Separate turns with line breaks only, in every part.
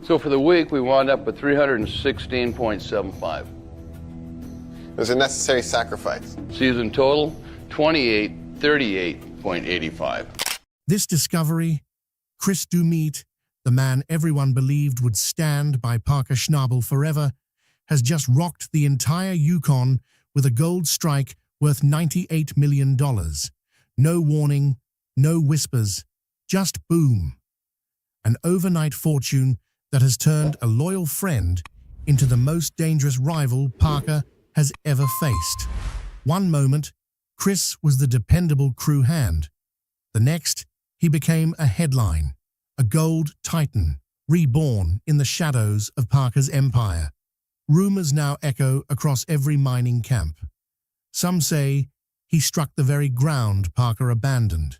So for the week, we wound up with 316.75.
It was a necessary sacrifice.
Season total, 2838.85.
This discovery, Chris Doumit, the man everyone believed would stand by Parker Schnabel forever, has just rocked the entire Yukon with a gold strike worth $98 million. No warning, no whispers, just boom. An overnight fortune that has turned a loyal friend into the most dangerous rival Parker has ever faced. One moment, Chris was the dependable crew hand. The next, he became a headline, a gold titan, reborn in the shadows of Parker's empire. Rumors now echo across every mining camp. Some say he struck the very ground Parker abandoned.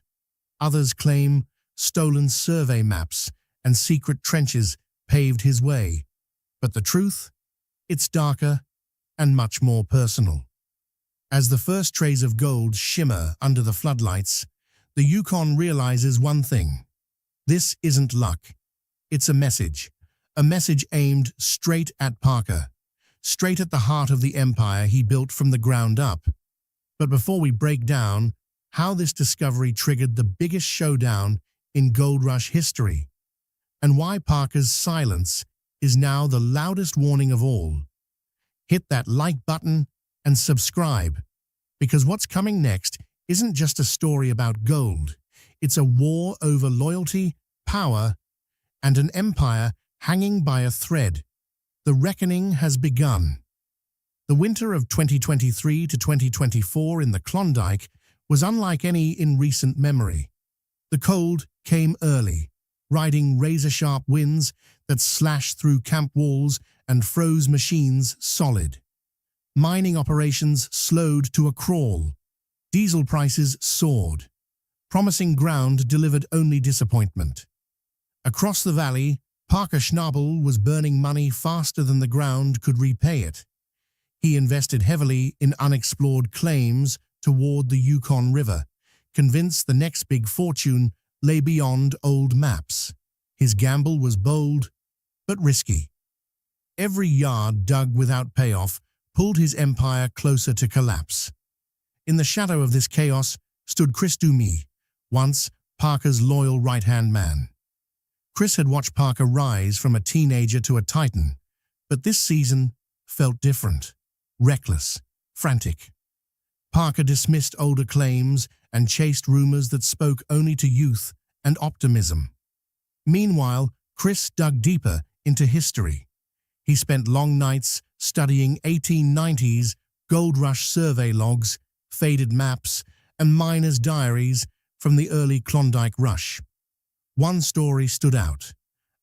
Others claim stolen survey maps and secret trenches paved his way. But the truth? It's darker and much more personal. As the first trays of gold shimmer under the floodlights, the Yukon realizes one thing. This isn't luck. It's a message aimed straight at Parker, straight at the heart of the empire he built from the ground up. But before we break down how this discovery triggered the biggest showdown in gold rush history, and why Parker's silence is now the loudest warning of all, hit that like button and subscribe, because what's coming next isn't just a story about gold. It's a war over loyalty, power, and an empire hanging by a thread. The reckoning has begun. The winter of 2023 to 2024 in the Klondike was unlike any in recent memory. The cold came early, riding razor-sharp winds that slashed through camp walls and froze machines solid. Mining operations slowed to a crawl. Diesel prices soared. Promising ground delivered only disappointment. Across the valley, Parker Schnabel was burning money faster than the ground could repay it. He invested heavily in unexplored claims toward the Yukon River, convinced the next big fortune lay beyond old maps. His gamble was bold, but risky. Every yard dug without payoff pulled his empire closer to collapse. In the shadow of this chaos stood Chris Doumit, once Parker's loyal right-hand man. Chris had watched Parker rise from a teenager to a titan, but this season felt different, reckless, frantic. Parker dismissed older claims and chased rumors that spoke only to youth and optimism. Meanwhile, Chris dug deeper into history. He spent long nights studying 1890s gold rush survey logs, faded maps, and miners' diaries from the early Klondike rush. One story stood out: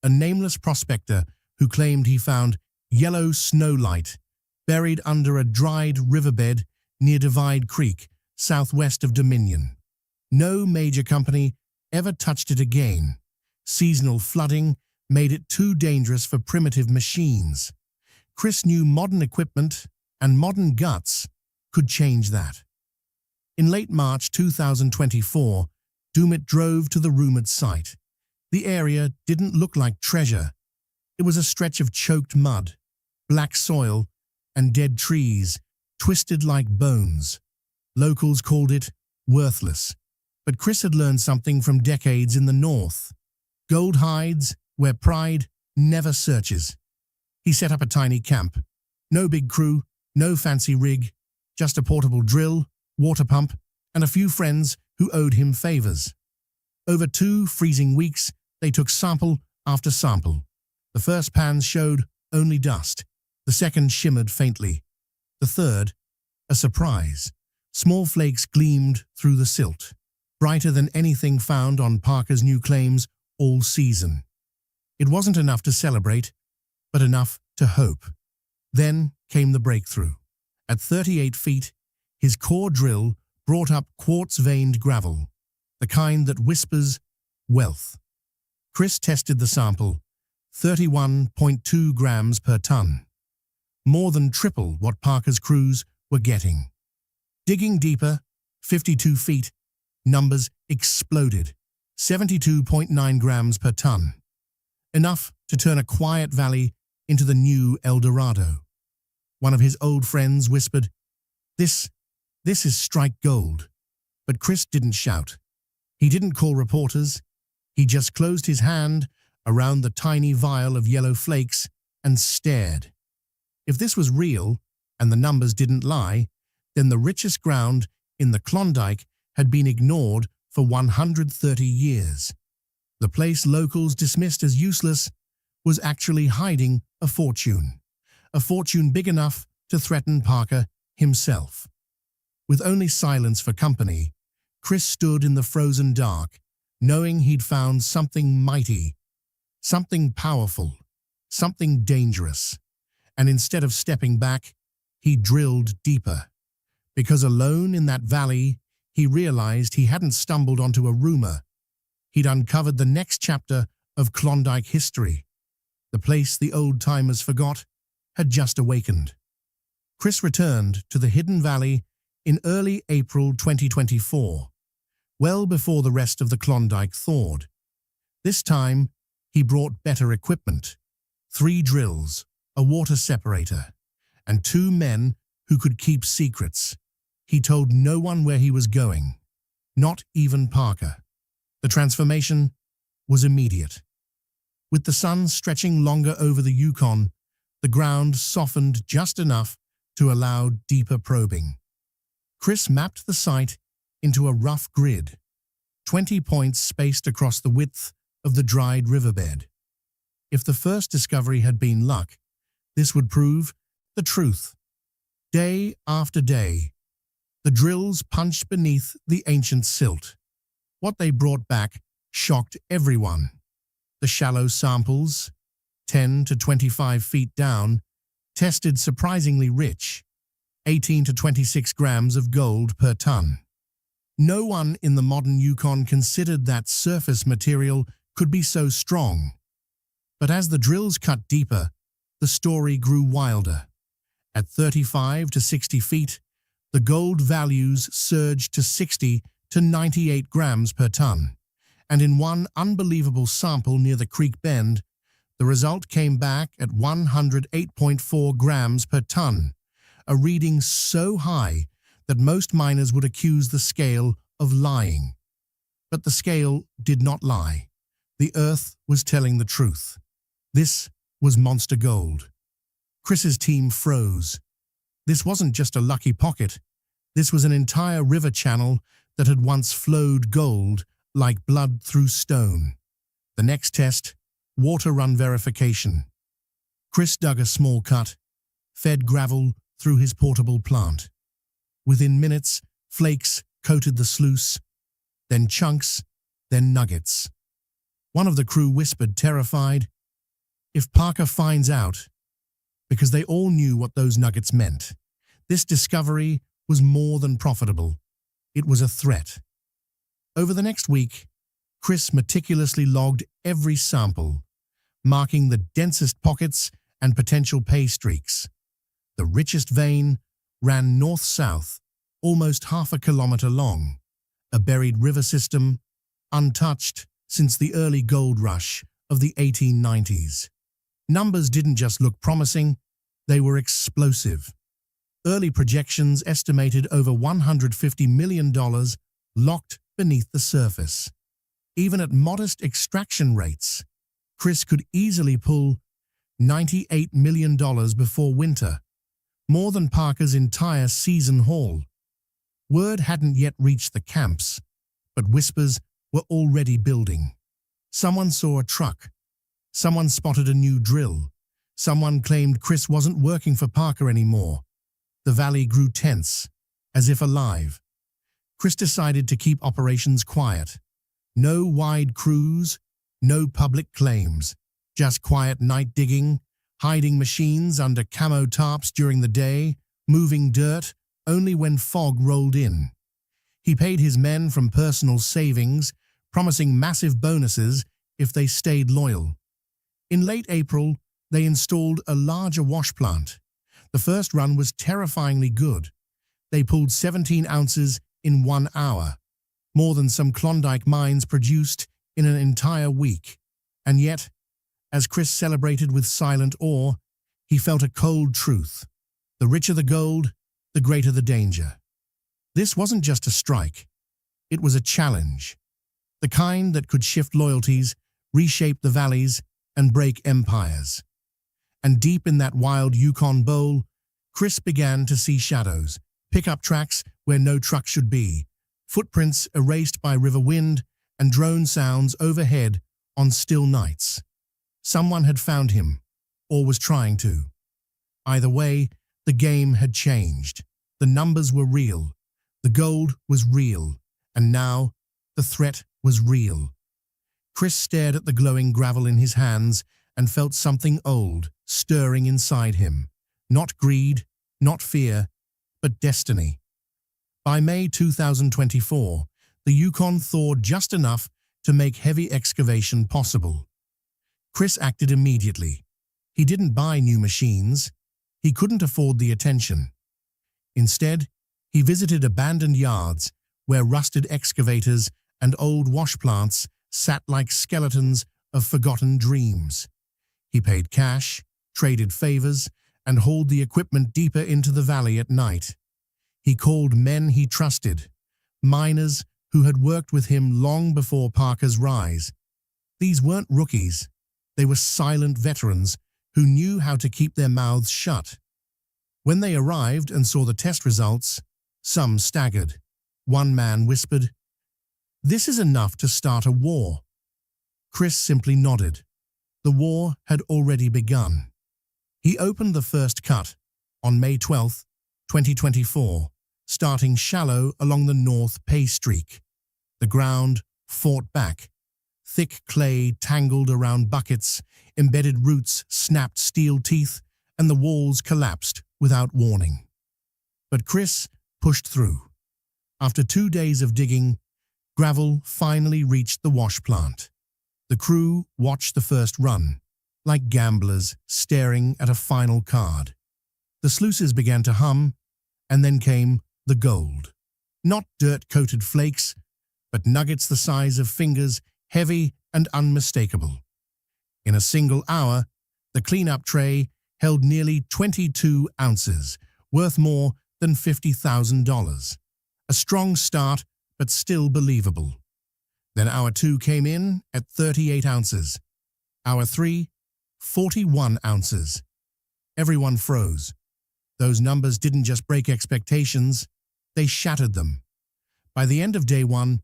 a nameless prospector who claimed he found yellow snowlight buried under a dried riverbed near Divide Creek, southwest of Dominion. No major company ever touched it again. Seasonal flooding made it too dangerous for primitive machines. Chris knew modern equipment and modern guts could change that. In late March 2024, Doumit drove to the rumored site. The area didn't look like treasure. It was a stretch of choked mud, black soil, and dead trees, twisted like bones. Locals called it worthless. But Chris had learned something from decades in the north. Gold hides where pride never searches. He set up a tiny camp. No big crew, no fancy rig, just a portable drill, water pump, and a few friends who owed him favors. Over 2 freezing weeks, they took sample after sample. The first pans showed only dust. The second shimmered faintly. The third, a surprise. Small flakes gleamed through the silt, brighter than anything found on Parker's new claims all season. It wasn't enough to celebrate, but enough to hope. Then came the breakthrough. At 38 feet, his core drill brought up quartz-veined gravel, the kind that whispers wealth. Chris tested the sample, 31.2 grams per ton. More than triple what Parker's crews were getting. Digging deeper, 52 feet, numbers exploded, 72.9 grams per ton. Enough to turn a quiet valley into the new El Dorado. One of his old friends whispered, This is strike gold. But Chris didn't shout. He didn't call reporters. He just closed his hand around the tiny vial of yellow flakes and stared. If this was real, and the numbers didn't lie, then the richest ground in the Klondike had been ignored for 130 years. The place locals dismissed as useless was actually hiding a fortune big enough to threaten Parker himself. With only silence for company, Chris stood in the frozen dark, knowing he'd found something mighty, something powerful, something dangerous. And instead of stepping back, he drilled deeper. Because alone in that valley, he realized he hadn't stumbled onto a rumor. He'd uncovered the next chapter of Klondike history. The place the old-timers forgot had just awakened. Chris returned to the hidden valley in early April 2024, well before the rest of the Klondike thawed. This time, he brought better equipment, 3 drills, a water separator, and 2 men who could keep secrets. He told no one where he was going, not even Parker. The transformation was immediate. With the sun stretching longer over the Yukon, the ground softened just enough to allow deeper probing. Chris mapped the site into a rough grid, 20 points spaced across the width of the dried riverbed. If the first discovery had been luck, this would prove the truth. Day after day, the drills punched beneath the ancient silt. What they brought back shocked everyone. The shallow samples, 10 to 25 feet down, tested surprisingly rich, 18 to 26 grams of gold per ton. No one in the modern Yukon considered that surface material could be so strong. But as the drills cut deeper, the story grew wilder. At 35 to 60 feet, the gold values surged to 60 to 98 grams per ton. And in one unbelievable sample near the creek bend, the result came back at 108.4 grams per ton, a reading so high that most miners would accuse the scale of lying. But the scale did not lie. The earth was telling the truth. This was monster gold. Chris's team froze. This wasn't just a lucky pocket. This was an entire river channel that had once flowed gold like blood through stone. The next test, water run verification. Chris dug a small cut, fed gravel through his portable plant. Within minutes, flakes coated the sluice, then chunks, then nuggets. One of the crew whispered, terrified, "If Parker finds out," because they all knew what those nuggets meant. This discovery was more than profitable. It was a threat. Over the next week, Chris meticulously logged every sample, marking the densest pockets and potential pay streaks. The richest vein ran north-south, almost half a kilometer long, a buried river system, untouched since the early gold rush of the 1890s. Numbers didn't just look promising, they were explosive. Early projections estimated over $150 million locked beneath the surface. Even at modest extraction rates, Chris could easily pull $98 million before winter, more than Parker's entire season haul. Word hadn't yet reached the camps, but whispers were already building. Someone saw a truck. Someone spotted a new drill. Someone claimed Chris wasn't working for Parker anymore. The valley grew tense, as if alive. Chris decided to keep operations quiet. No wide crews, no public claims, just quiet night digging, hiding machines under camo tarps during the day, moving dirt only when fog rolled in. He paid his men from personal savings, promising massive bonuses if they stayed loyal. In late April, they installed a larger wash plant. The first run was terrifyingly good. They pulled 17 ounces in 1 hour, more than some Klondike mines produced in an entire week. And yet, As Chris celebrated with silent awe, he felt a cold truth. The richer the gold, the greater the danger. This wasn't just a strike. It was a challenge. The kind that could shift loyalties, reshape the valleys, and break empires. And deep in that wild Yukon bowl, Chris began to see shadows, pickup tracks where no truck should be, footprints erased by river wind, and drone sounds overhead on still nights. Someone had found him, or was trying to. Either way, the game had changed. The numbers were real, the gold was real, and now the threat was real. Chris stared at the glowing gravel in his hands and felt something old stirring inside him. Not greed, not fear, but destiny. By May 2024, the Yukon thawed just enough to make heavy excavation possible. Chris acted immediately. He didn't buy new machines. He couldn't afford the attention. Instead, he visited abandoned yards where rusted excavators and old wash plants sat like skeletons of forgotten dreams. He paid cash, traded favors, and hauled the equipment deeper into the valley at night. He called men he trusted, miners who had worked with him long before Parker's rise. These weren't rookies. They were silent veterans who knew how to keep their mouths shut. When they arrived and saw the test results, some staggered. One man whispered, "This is enough to start a war." Chris simply nodded. The war had already begun. He opened the first cut on May 12, 2024, starting shallow along the north pay streak. The ground fought back. Thick clay tangled around buckets, embedded roots snapped steel teeth, and the walls collapsed without warning. But Chris pushed through. After 2 days of digging, gravel finally reached the wash plant. The crew watched the first run, like gamblers staring at a final card. The sluices began to hum, and then came the gold. Not dirt-coated flakes, but nuggets the size of fingers, heavy and unmistakable. In a single hour, the cleanup tray held nearly 22 ounces, worth more than $50,000. A strong start, but still believable. Then hour 2 came in at 38 ounces. Hour 3, 41 ounces. Everyone froze. Those numbers didn't just break expectations, they shattered them. By the end of day 1,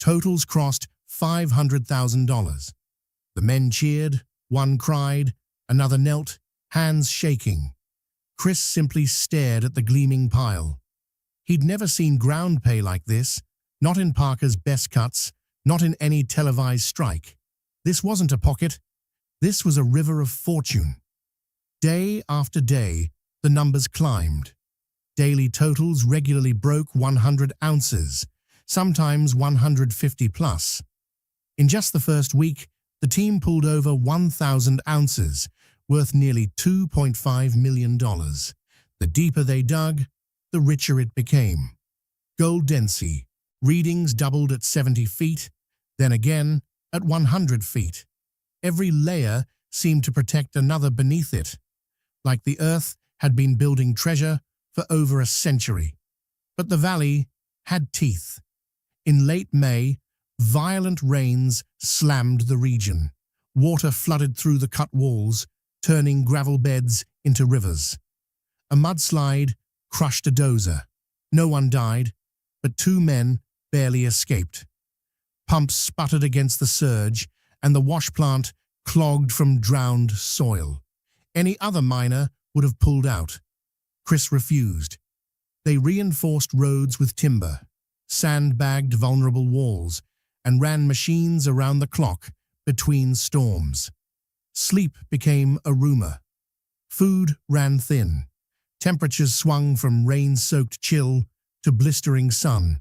totals crossed $500,000. The men cheered, one cried, another knelt, hands shaking. Chris simply stared at the gleaming pile. He'd never seen ground pay like this, not in Parker's best cuts, not in any televised strike. This wasn't a pocket. This was a river of fortune. Day after day, the numbers climbed. Daily totals regularly broke 100 ounces, sometimes 150 plus. In just the first week, the team pulled over 1,000 ounces, worth nearly $2.5 million. The deeper they dug, the richer it became. Gold density, readings doubled at 70 feet, then again at 100 feet. Every layer seemed to protect another beneath it, like the earth had been building treasure for over a century. But the valley had teeth. In late May, violent rains slammed the region. Water flooded through the cut walls, turning gravel beds into rivers. A mudslide crushed a dozer. No one died, but 2 men barely escaped. Pumps sputtered against the surge, and the wash plant clogged from drowned soil. Any other miner would have pulled out. Chris refused. They reinforced roads with timber, sandbagged vulnerable walls, and ran machines around the clock between storms. Sleep became a rumor. Food ran thin. Temperatures swung from rain-soaked chill to blistering sun,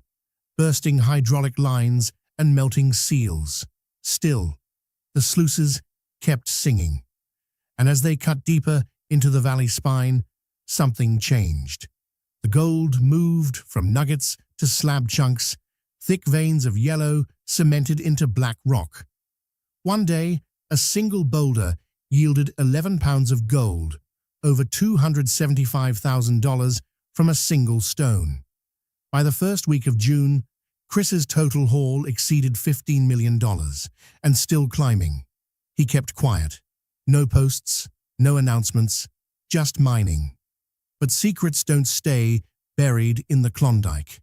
bursting hydraulic lines and melting seals. Still, the sluices kept singing. And as they cut deeper into the valley spine, something changed. The gold moved from nuggets to slab chunks, thick veins of yellow cemented into black rock. One day, a single boulder yielded 11 pounds of gold, over $275,000 from a single stone. By the first week of June, Chris's total haul exceeded $15 million, and still climbing. He kept quiet. No posts, no announcements, just mining. But secrets don't stay buried in the Klondike.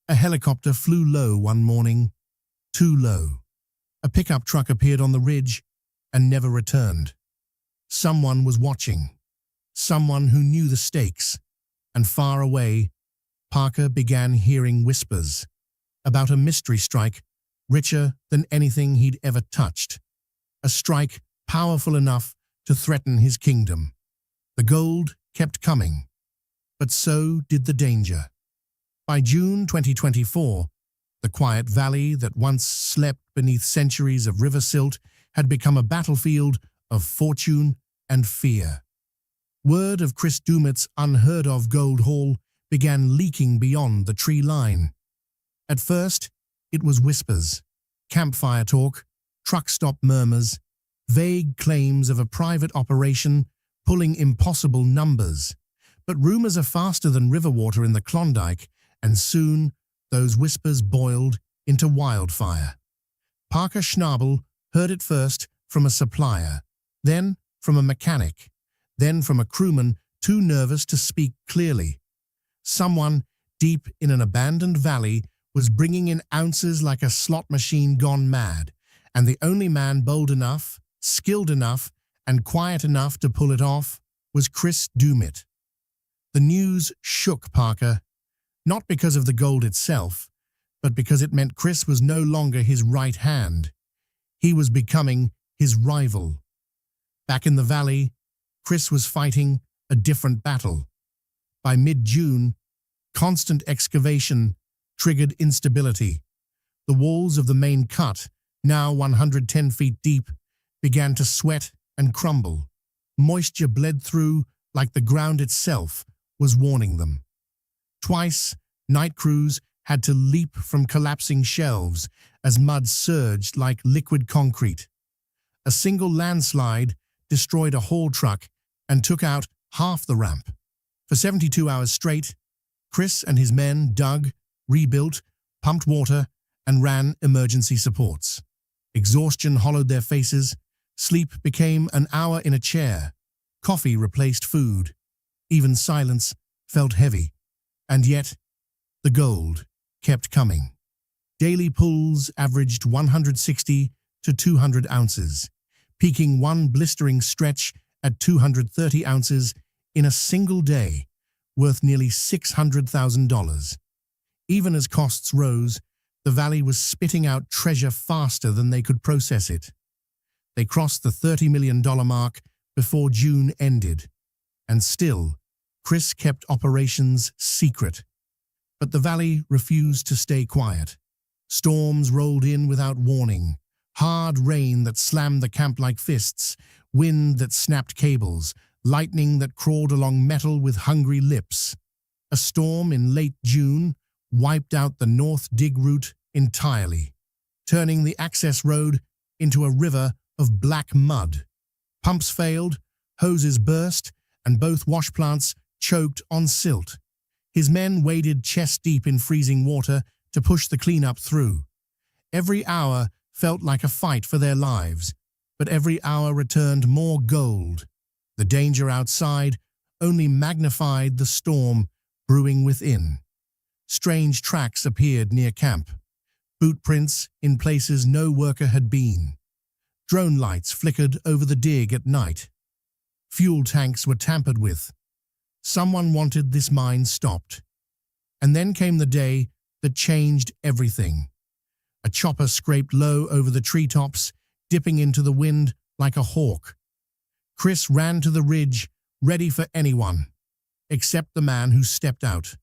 A helicopter flew low one morning, too low. A pickup truck appeared on the ridge and never returned. Someone was watching. Someone who knew the stakes. And far away, Parker began hearing whispers about a mystery strike richer than anything he'd ever touched. A strike powerful enough to threaten his kingdom. The gold kept coming, but so did the danger. By June 2024, the quiet valley that once slept beneath centuries of river silt had become a battlefield of fortune and fear. Word of Chris Doumit's unheard-of gold haul began leaking beyond the tree line. At first, it was whispers, campfire talk, truck stop murmurs, vague claims of a private operation pulling impossible numbers. But rumors are faster than river water in the Klondike, and soon those whispers boiled into wildfire. Parker Schnabel heard it first from a supplier, then from a mechanic, then from a crewman too nervous to speak clearly. Someone deep in an abandoned valley was bringing in ounces like a slot machine gone mad, and the only man bold enough, skilled enough, and quiet enough to pull it off was Chris Doumit. The news shook Parker, not because of the gold itself, but because it meant Chris was no longer his right hand. He was becoming his rival. Back in the valley, Chris was fighting a different battle. By mid-June, constant excavation triggered instability. The walls of the main cut, now 110 feet deep, began to sweat and crumble. Moisture bled through like the ground itself was warning them. Twice, night crews had to leap from collapsing shelves as mud surged like liquid concrete. A single landslide destroyed a haul truck and took out half the ramp. For 72 hours straight, Chris and his men dug, rebuilt, pumped water, and ran emergency supports. Exhaustion hollowed their faces. Sleep became an hour in a chair. Coffee replaced food. Even silence felt heavy. And yet, the gold kept coming. Daily pulls averaged 160 to 200 ounces, peaking one blistering stretch at 230 ounces in a single day, worth nearly $600,000. Even as costs rose, the valley was spitting out treasure faster than they could process it. They crossed the $30 million mark before June ended. And still, Chris kept operations secret. But the valley refused to stay quiet. Storms rolled in without warning. Hard rain that slammed the camp like fists, wind that snapped cables, lightning that crawled along metal with hungry lips. A storm in late June wiped out the north dig route entirely, turning the access road into a river of black mud. Pumps failed, hoses burst, and both wash plants choked on silt. His men waded chest-deep in freezing water to push the cleanup through. Every hour felt like a fight for their lives, but every hour returned more gold. The danger outside only magnified the storm brewing within. Strange tracks appeared near camp, boot prints in places no worker had been. Drone lights flickered over the dig at night. Fuel tanks were tampered with. Someone wanted this mine stopped. And then came the day that changed everything. A chopper scraped low over the treetops, dipping into the wind like a hawk. Chris ran to the ridge, ready for anyone, except the man who stepped out,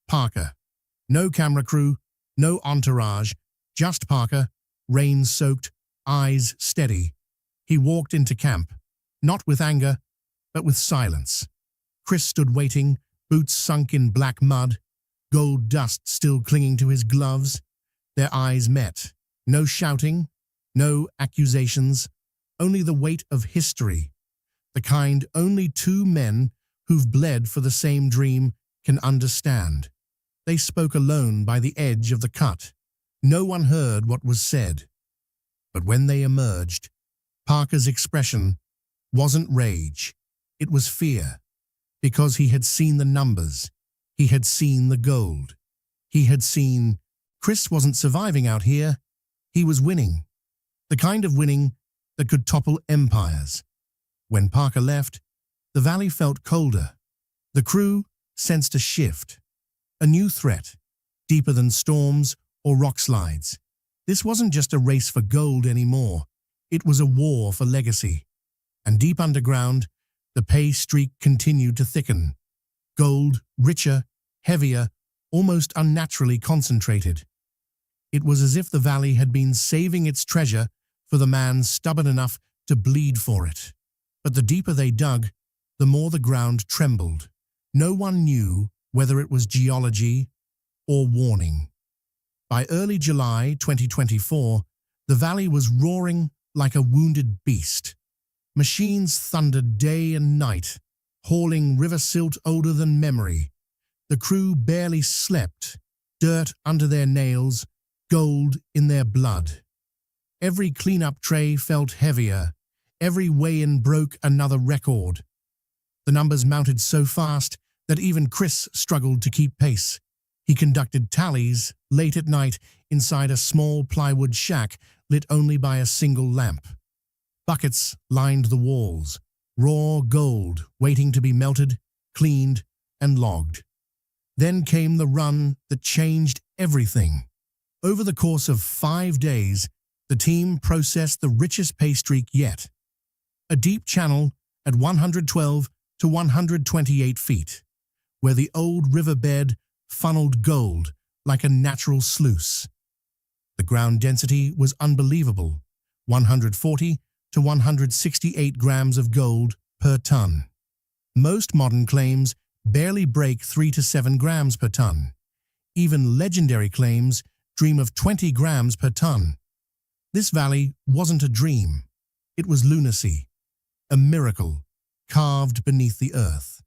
Parker. No camera crew, no entourage, just Parker, rain-soaked, eyes steady. He walked into camp, not with anger, but with silence. Chris stood waiting, boots sunk in black mud, gold dust still clinging to his gloves. Their eyes met. No shouting, no accusations, only the weight of history the kind only two men who've bled for the same dream can understand. They spoke alone by the edge of the cut. No one heard what was said. But when they emerged, Parker's expression wasn't rage. It was fear, because he had seen the numbers. He had seen the gold. He had seen Chris wasn't surviving out here. He was winning. The kind of winning that could topple empires. When Parker left, the valley felt colder. The crew sensed a shift, a new threat, deeper than storms or rock slides. This wasn't just a race for gold anymore. It was a war for legacy. And deep underground, the pay streak continued to thicken. Gold, richer, heavier, almost unnaturally concentrated. It was as if the valley had been saving its treasure for the man stubborn enough to bleed for it. But the deeper they dug, the more the ground trembled. No one knew whether it was geology or warning. By early July 2024, the valley was roaring like a wounded beast. Machines thundered day and night, hauling river silt older than memory. The crew barely slept, dirt under their nails, gold in their blood. Every cleanup tray felt heavier. Every weigh-in broke another record. The numbers mounted so fast that even Chris struggled to keep pace. He conducted tallies late at night inside a small plywood shack lit only by a single lamp. Buckets lined the walls, raw gold waiting to be melted, cleaned, and logged. Then came the run that changed everything. Over the course of 5 days, the team processed the richest pay streak yet. A deep channel at 112 to 128 feet, where the old riverbed funneled gold like a natural sluice. The ground density was unbelievable, 140 to 168 grams of gold per ton. Most modern claims barely break 3 to 7 grams per ton. Even legendary claims dream of 20 grams per ton. This valley wasn't a dream. It was lunacy, a miracle carved beneath the earth.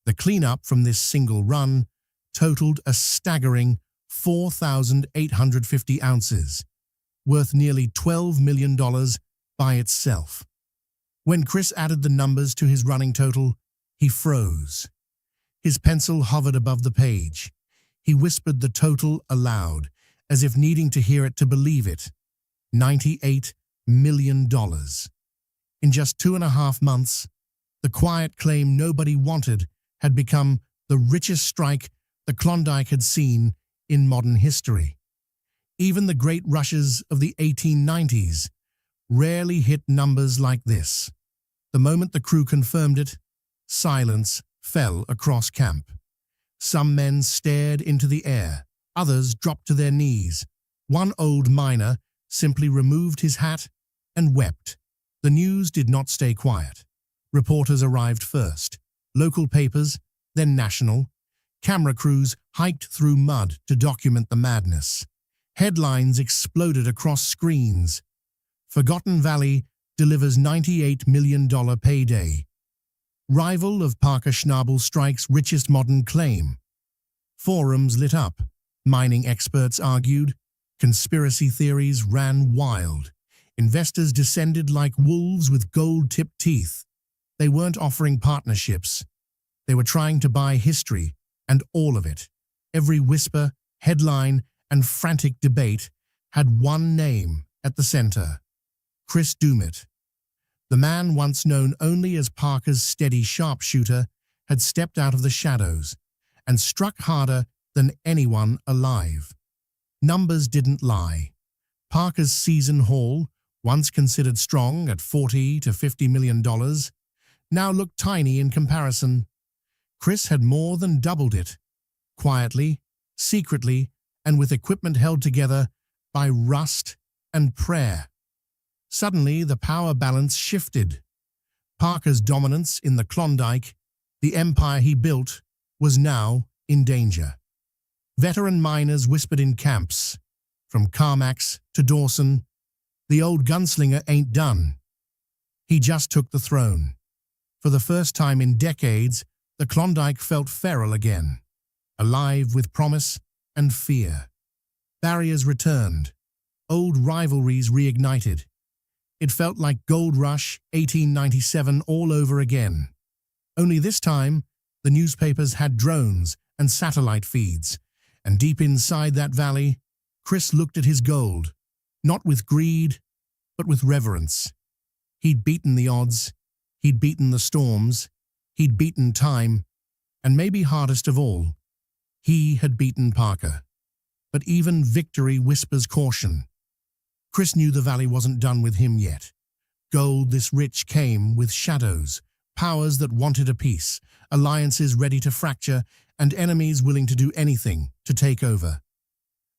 The cleanup from this single run totaled a staggering 4,850 ounces, worth nearly $12 million by itself. When Chris added the numbers to his running total, he froze. His pencil hovered above the page. He whispered the total aloud, as if needing to hear it to believe it. $98 million. In just 2.5 months, the quiet claim nobody wanted had become the richest strike the Klondike had seen in modern history. Even the great rushes of the 1890s rarely hit numbers like this. The moment the crew confirmed it, silence fell across camp. Some men stared into the air, others dropped to their knees. One old miner simply removed his hat and wept. The news did not stay quiet. Reporters arrived first, local papers, then national. Camera crews hiked through mud to document the madness. Headlines exploded across screens. Forgotten Valley delivers $98 million payday. Rival of Parker Schnabel strikes richest modern claim. Forums lit up. Mining experts argued. Conspiracy theories ran wild. Investors descended like wolves with gold-tipped teeth. They weren't offering partnerships. They were trying to buy history, and all of it. Every whisper, headline, and frantic debate had one name at the center: Chris Doumit. The man once known only as Parker's steady sharpshooter had stepped out of the shadows and struck harder than anyone alive. Numbers didn't lie. Parker's season haul, once considered strong at $40 to $50 million, now looked tiny in comparison. Chris had more than doubled it, quietly, secretly, and with equipment held together by rust and prayer. Suddenly, the power balance shifted. Parker's dominance in the Klondike, the empire he built, was now in danger. Veteran miners whispered in camps, from Carmack's to Dawson, "The old gunslinger ain't done. He just took the throne." For the first time in decades, the Klondike felt feral again, alive with promise and fear. Barriers returned, old rivalries reignited. It felt like Gold Rush 1897 all over again. Only this time, the newspapers had drones and satellite feeds, and deep inside that valley, Chris looked at his gold, not with greed, but with reverence. He'd beaten the odds, he'd beaten the storms, he'd beaten time, and maybe hardest of all, he had beaten Parker. But even victory whispers caution. Chris knew the valley wasn't done with him yet. Gold this rich came with shadows, powers that wanted a peace, alliances ready to fracture, and enemies willing to do anything to take over.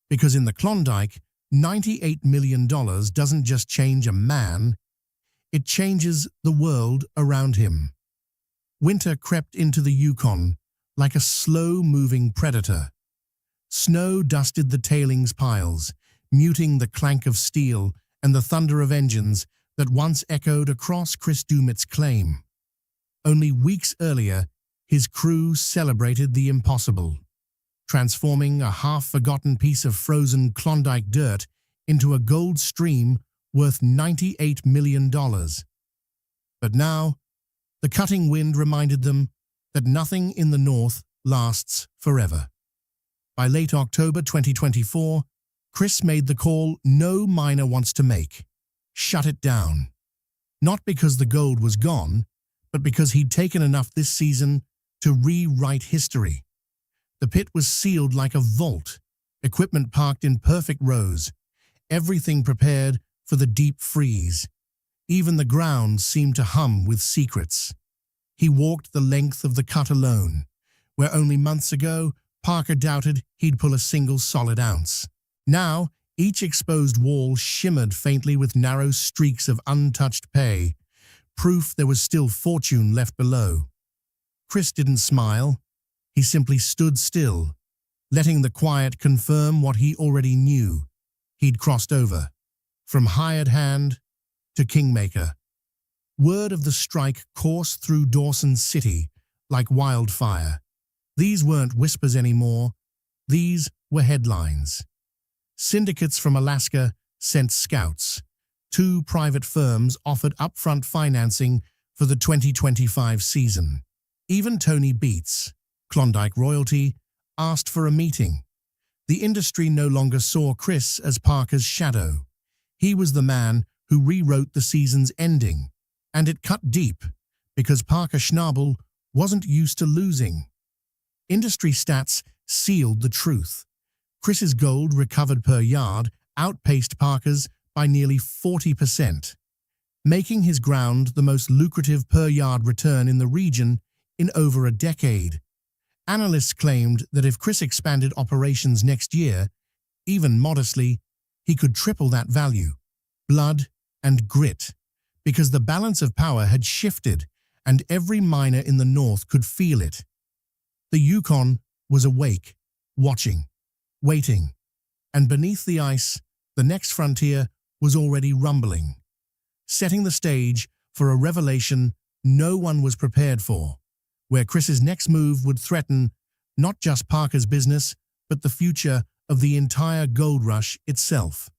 Because in the Klondike, $98 million doesn't just change a man, it changes the world around him. Winter crept into the Yukon like a slow-moving predator. Snow dusted the tailings piles, muting the clank of steel and the thunder of engines that once echoed across Chris Doumit's claim. Only weeks earlier, his crew celebrated the impossible, transforming a half-forgotten piece of frozen Klondike dirt into a gold stream worth $98 million. But now, the cutting wind reminded them that nothing in the north lasts forever. By late October 2024, Chris made the call no miner wants to make. Shut it down. Not because the gold was gone, but because he'd taken enough this season to rewrite history. The pit was sealed like a vault, equipment parked in perfect rows, everything prepared for the deep freeze. Even the ground seemed to hum with secrets. He walked the length of the cut alone, where only months ago Parker doubted he'd pull a single solid ounce. Now, each exposed wall shimmered faintly with narrow streaks of untouched pay, proof there was still fortune left below. Chris didn't smile. He simply stood still, letting the quiet confirm what he already knew. He'd crossed over, from hired hand to kingmaker. Word of the strike coursed through Dawson City like wildfire. These weren't whispers anymore. These were headlines. Syndicates from Alaska sent scouts. 2 private firms offered upfront financing for the 2025 season. Even Tony Beats, Klondike royalty, asked for a meeting. The industry no longer saw Chris as Parker's shadow. He was the man who rewrote the season's ending, and it cut deep because Parker Schnabel wasn't used to losing. Industry stats sealed the truth. Chris's gold recovered per yard outpaced Parker's by nearly 40%, making his ground the most lucrative per-yard return in the region in over a decade. Analysts claimed that if Chris expanded operations next year, even modestly, he could triple that value. Blood and grit, because the balance of power had shifted and every miner in the north could feel it. The Yukon was awake, watching, waiting, and beneath the ice, the next frontier was already rumbling, setting the stage for a revelation no one was prepared for, where Chris's next move would threaten not just Parker's business, but the future of the entire gold rush itself.